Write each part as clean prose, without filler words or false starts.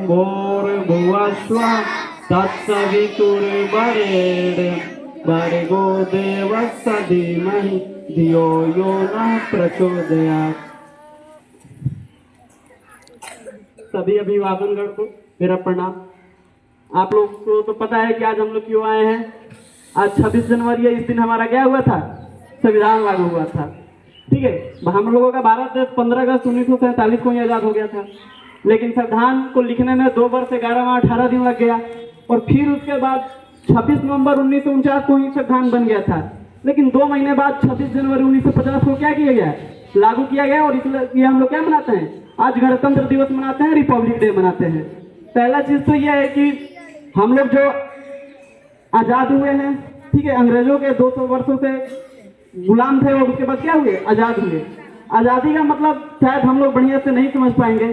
भूर्भुवस्वः तत्सवितुर्वरेण्यं भर्गो देवस्य धीमहि धियो यो नः प्रचोदयात्। सभी अभिवादनगण को मेरा प्रणाम। आप लोग को तो पता है कि आज हम लोग क्यों आए हैं। आज 26 जनवरी है। इस दिन हमारा क्या हुआ था? संविधान लागू हुआ था। ठीक है, हम लोगों का भारत देश 15 अगस्त 1947 को ही आज़ाद हो गया था। लेकिन संविधान को लिखने में 2 वर्ष 11 माह 18 दिन लग गया और फिर उसके बाद 26 नवंबर 1949 को ही संविधान बन गया था। लेकिन 2 महीने बाद 26 जनवरी 1950 को क्या किया गया? लागू किया गया। और इसलिए हम लोग क्या मनाते हैं? आज गणतंत्र दिवस मनाते हैं, रिपब्लिक डे मनाते हैं। पहला चीज़ तो यह है कि हम लोग जो आज़ाद हुए हैं, ठीक है, अंग्रेजों के 200 वर्षों से गुलाम थे और उसके बाद क्या हुए? आज़ाद हुए। आज़ादी का मतलब शायद हम लोग बढ़िया से नहीं समझ पाएंगे,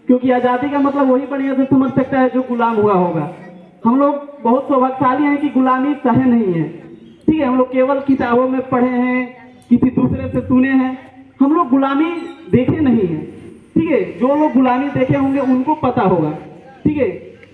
क्योंकि आज़ादी का मतलब वही बढ़िया से समझ सकता है जो गुलाम हुआ होगा। हम लोग बहुत सौभाग्यशाली हैं कि गुलामी सहे नहीं है। ठीक है, हम लोग केवल किताबों में पढ़े हैं, किसी दूसरे से सुने हैं, हम लोग गुलामी देखे नहीं हैं। ठीक है, जो लोग गुलामी देखे होंगे उनको पता होगा। ठीक है,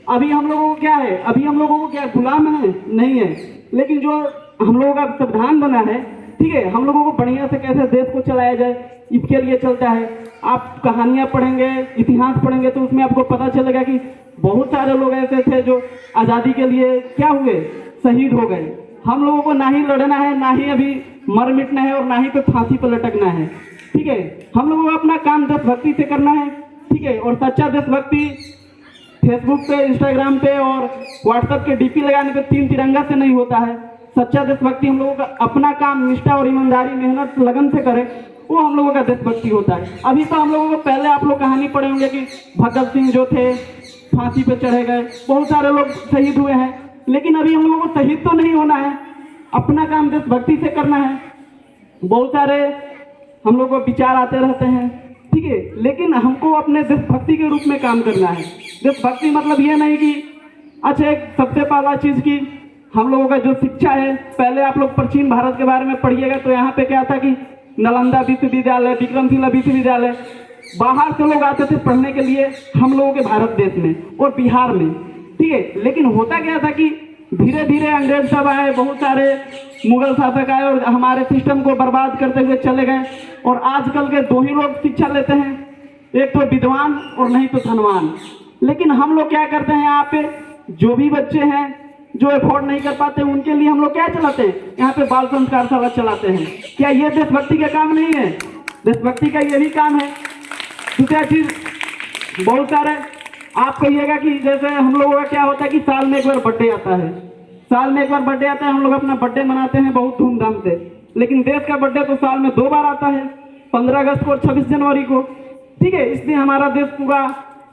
अभी हम लोगों को क्या है? अभी हम लोगों को क्या गुलाम है? नहीं है। लेकिन जो हम लोगों का संविधान बना है, ठीक है, हम लोगों को बढ़िया से कैसे देश को चलाया जाए इसके लिए चलता है। आप कहानियाँ पढ़ेंगे, इतिहास पढ़ेंगे तो उसमें आपको पता चलेगा कि बहुत सारे लोग ऐसे थे जो आज़ादी के लिए क्या हुए? शहीद हो गए। हम लोगों को ना ही लड़ना है, ना ही अभी मर मिटना है और ना ही पे फांसी पर लटकना है। ठीक है, हम लोगों को अपना काम देशभक्ति से करना है। ठीक है, और सच्चा देशभक्ति फेसबुक पे, इंस्टाग्राम पे और व्हाट्सएप के डीपी लगाने पे 3 तिरंगा से नहीं होता है। सच्चा देशभक्ति हम लोगों का अपना काम निष्ठा और ईमानदारी, मेहनत, लगन से करें, वो हम लोगों का देशभक्ति होता है। अभी तो हम लोगों को पहले आप लोग कहानी पढ़े होंगे कि भगत सिंह जो थे फांसी पे चढ़े गए, बहुत सारे लोग शहीद हुए हैं। लेकिन अभी हम लोगों को शहीद तो नहीं होना है, अपना काम देशभक्ति से करना है। बहुत सारे हम लोग को विचार आते रहते हैं, ठीक है, लेकिन हमको अपने देशभक्ति के रूप में काम करना है। देशभक्ति मतलब ये नहीं कि अच्छा, एक सबसे पहला चीज़ की हम लोगों का जो शिक्षा है, पहले आप लोग प्राचीन भारत के बारे में पढ़िएगा तो यहाँ पे क्या था कि नालंदा विश्वविद्यालय, विक्रमशिला विश्वविद्यालय, बाहर से लोग आते थे पढ़ने के लिए हम लोगों के भारत देश में और बिहार में। ठीक है, लेकिन होता क्या था कि धीरे धीरे अंग्रेज सब आए, बहुत सारे मुगल शासक आए और हमारे सिस्टम को बर्बाद करते हुए चले गए। और आजकल के 2 ही लोग शिक्षा लेते हैं, एक तो विद्वान और नहीं तो धनवान। लेकिन हम लोग क्या करते हैं, यहाँ पे जो भी बच्चे हैं जो अफोर्ड नहीं कर पाते उनके लिए हम लोग क्या चलाते हैं? यहाँ पे बाल संस्कार शाला चलाते हैं। क्या ये देशभक्ति का काम नहीं है? देशभक्ति का ये भी काम है। दूसरा चीज, बहुत सारे आप कहिएगा कि जैसे हम लोगों का क्या होता है कि साल में एक बार बर्थडे आता है, साल में एक बार बर्थडे आता है, हम लोग अपना बर्थडे मनाते हैं बहुत धूमधाम से। लेकिन देश का बर्थडे तो साल में 2 बार आता है, 15 अगस्त को और 26 जनवरी को। ठीक है, इस दिन हमारा देश पूरा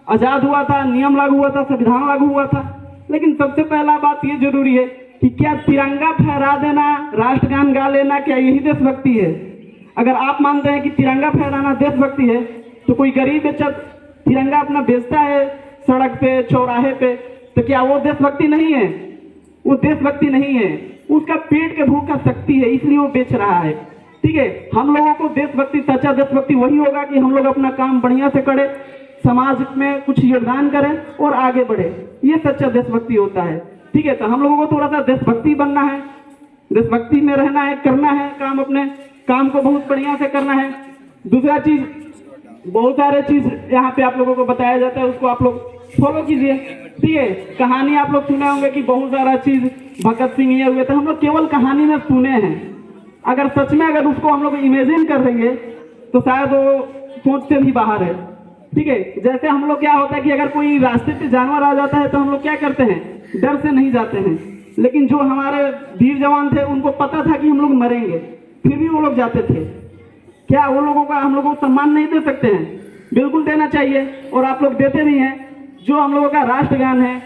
आज़ाद हुआ था, नियम लागू हुआ था, संविधान लागू हुआ था। लेकिन सबसे पहला बात ये जरूरी है कि क्या तिरंगा फहरा देना, राष्ट्रगान गा लेना, क्या यही देशभक्ति है? अगर आप मानते हैं कि तिरंगा फहराना देशभक्ति है, तो कोई गरीब बच्चा तिरंगा अपना बेचता है सड़क पे, चौराहे पे, तो क्या वो देशभक्ति नहीं है? वो देशभक्ति नहीं है, उसका पेट के भूख का शक्ति है, इसलिए वो बेच रहा है। ठीक है, हम लोगों को देशभक्ति, सच्चा देशभक्ति वही होगा कि हम लोग अपना काम बढ़िया से करें, समाज में कुछ योगदान करें और आगे बढ़े। ये सच्चा देशभक्ति होता है। ठीक है, तो हम लोगों को थोड़ा सा देशभक्ति बनना है, देशभक्ति में रहना है, करना है काम, अपने काम को बहुत बढ़िया से करना है। दूसरा चीज, बहुत सारे चीज यहाँ पे आप लोगों को बताया जाता है, उसको आप लोग फॉलो कीजिए। ठीक है, कहानी आप लोग सुने होंगे कि बहुत सारा चीज भगत सिंह ये हुए थे, हम लोग केवल कहानी में सुने हैं। अगर सच में अगर उसको हम लोग इमेजिन कर देंगे तो शायद वो सोच से भी बाहर है। ठीक है, जैसे हम लोग क्या होता है कि अगर कोई रास्ते पे जानवर आ जाता है तो हम लोग क्या करते हैं? डर से नहीं जाते हैं। लेकिन जो हमारे वीर जवान थे उनको पता था कि हम लोग मरेंगे, फिर भी वो लोग जाते थे। क्या वो लोगों का हम लोगों को सम्मान नहीं दे सकते हैं? बिल्कुल देना चाहिए, और आप लोग देते भी हैं। जो हम लोगों का राष्ट्रगान है,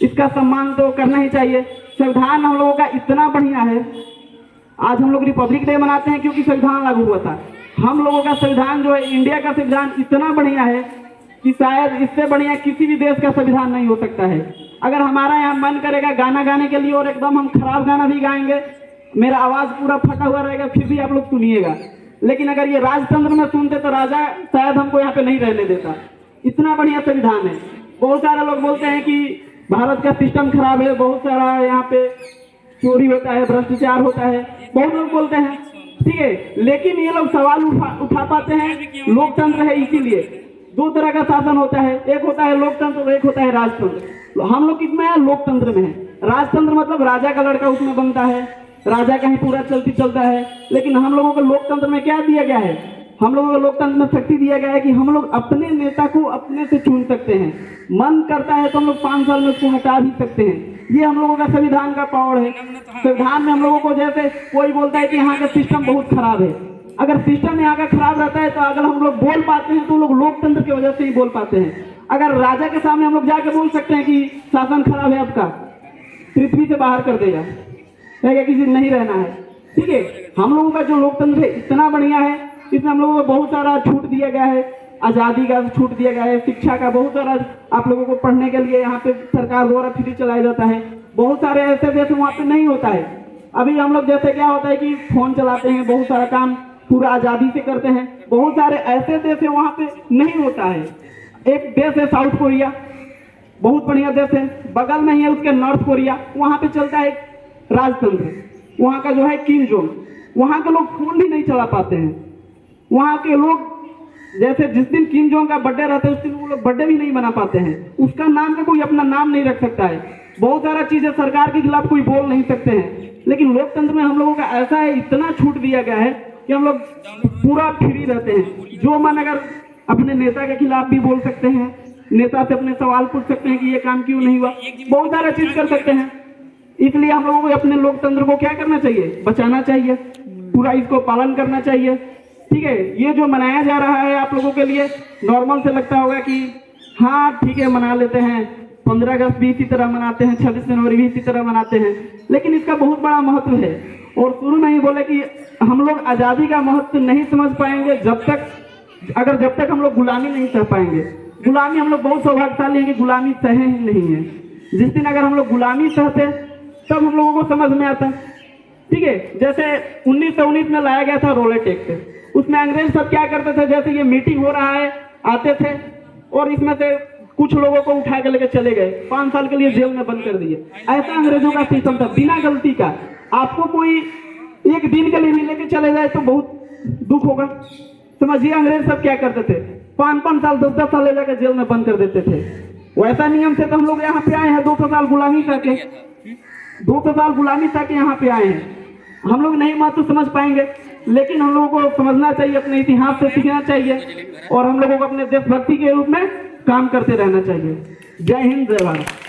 इसका सम्मान तो करना ही चाहिए। संविधान हम लोगों का इतना बढ़िया है, आज हम लोग रिपब्लिक डे मनाते हैं क्योंकि संविधान लागू हुआ था। हम लोगों का संविधान जो है, इंडिया का संविधान इतना बढ़िया है कि शायद इससे बढ़िया किसी भी देश का संविधान नहीं हो सकता है। अगर हमारा यहाँ मन करेगा गाना गाने के लिए और एकदम हम खराब गाना भी गाएंगे, मेरा आवाज़ पूरा फटा हुआ रहेगा, फिर भी आप लोग सुनिएगा। लेकिन अगर ये राजतंत्र में सुनते तो राजा शायद हमको यहाँ पे नहीं रहने देता। इतना बढ़िया संविधान है। बहुत सारे लोग बोलते हैं कि भारत का सिस्टम खराब है, बहुत सारा यहाँ पे चोरी होता है, भ्रष्टाचार होता है, बहुत लोग बोलते हैं, ठीक है। लेकिन ये लोग सवाल उठा पाते हैं, लोकतंत्र है इसीलिए। दो तरह का शासन होता है, एक होता है लोकतंत्र और एक होता है राजतंत्र। हम लोग किसमें है? लोकतंत्र में है। राजतंत्र मतलब राजा का लड़का उसमें बनता है, राजा का ही पूरा चलता है। लेकिन हम लोगों को लोकतंत्र में क्या दिया गया है? हम लोगों को लोकतंत्र में शक्ति दिया गया है कि हम लोग अपने नेता को अपने से चुन सकते हैं। मन करता है तो हम लोग 5 साल में उसको हटा भी सकते हैं। ये हम लोगों का संविधान का पावर है। संविधान में हम लोगों को, जैसे कोई बोलता है कि यहाँ का सिस्टम बहुत खराब है, अगर सिस्टम यहाँ का खराब रहता है तो अगर हम लोग बोल पाते हैं तो लोग लोकतंत्र की वजह से ही बोल पाते हैं। अगर राजा के सामने हम लोग जाके बोल सकते हैं कि शासन खराब है आपका, पृथ्वी से बाहर कर देगा, कहेगा किसी नहीं रहना है, ठीक है। हम लोगों का जो लोकतंत्र है इतना बढ़िया है, इसमें हम लोगों को बहुत सारा छूट दिया गया है, आज़ादी का छूट दिया गया है, शिक्षा का बहुत सारा, आप लोगों को पढ़ने के लिए यहाँ पे सरकार द्वारा फ्री चलाया जाता है। बहुत सारे ऐसे देश वहाँ पे नहीं होता है। अभी हम लोग जैसे क्या होता है कि फोन चलाते हैं, बहुत सारा काम पूरा आज़ादी से करते हैं। बहुत सारे ऐसे देश है वहाँ पे नहीं होता है। एक देश है साउथ कोरिया, बहुत बढ़िया देश है, बगल में ही है उसके नॉर्थ कोरिया, वहाँ पे चलता है राजतंत्र। वहाँ का जो है किम जोंग, वहाँ के लोग फोन भी नहीं चला पाते हैं। वहाँ के लोग जैसे जिस दिन किम जोंग का बर्थडे रहता है उस दिन वो लोग बर्थडे भी नहीं मना पाते हैं। उसका नाम का कोई अपना नाम नहीं रख सकता है। बहुत सारा चीजें सरकार के खिलाफ कोई बोल नहीं सकते हैं। लेकिन लोकतंत्र में हम लोगों का ऐसा है, इतना छूट दिया गया है कि हम लोग पूरा फ्री रहते हैं। जो मन अगर अपने नेता के खिलाफ भी बोल सकते हैं, नेता से अपने सवाल पूछ सकते हैं कि ये काम क्यों नहीं हुआ, बहुत सारा चीज कर सकते हैं। इसलिए हम लोगों को अपने लोकतंत्र को क्या करना चाहिए? बचाना चाहिए, पूरा इसको पालन करना चाहिए, ठीक है। ये जो मनाया जा रहा है आप लोगों के लिए नॉर्मल से लगता होगा कि हाँ ठीक है मना लेते हैं, 15 अगस्त भी इसी तरह मनाते हैं, 26 जनवरी भी इसी तरह मनाते हैं, लेकिन इसका बहुत बड़ा महत्व है। और शुरू में ही बोले कि हम लोग आज़ादी का महत्व नहीं समझ पाएंगे जब तक हम लोग गुलामी नहीं सह पाएंगे। गुलामी हम लोग बहुत सौभाग्यशाली हैं कि गुलामी सहे ही नहीं है। जिस दिन अगर हम लोग गुलामी सहते तब हम लोगों को समझ में आता, ठीक है। जैसे 1919 में लाया गया था रोलेट एक्ट, उसमें अंग्रेज सब क्या करते थे, जैसे ये मीटिंग हो रहा है आते थे और इसमें से कुछ लोगों को उठा के लेके चले गए, 5 साल के लिए जेल में बंद कर दिए। ऐसा अंग्रेजों का सिस्टम था, बिना गलती का। आपको कोई एक दिन के लिए भी लेके चले जाए तो बहुत दुख होगा। समझिए अंग्रेज सब क्या करते थे, 5-5 साल 10-10 साल ले जाकर जेल में बंद कर देते थे। वैसा नियम से तो हम लोग यहाँ पे आए हैं 200 साल गुलामी करके, 200 साल गुलामी सह के यहाँ पे आए हैं। हम लोग नहीं महत्व समझ पाएंगे, लेकिन हम लोगों को समझना चाहिए, अपने इतिहास से सीखना चाहिए और हम लोगों को अपने देशभक्ति के रूप में काम करते रहना चाहिए। जय हिंद, जय भारत।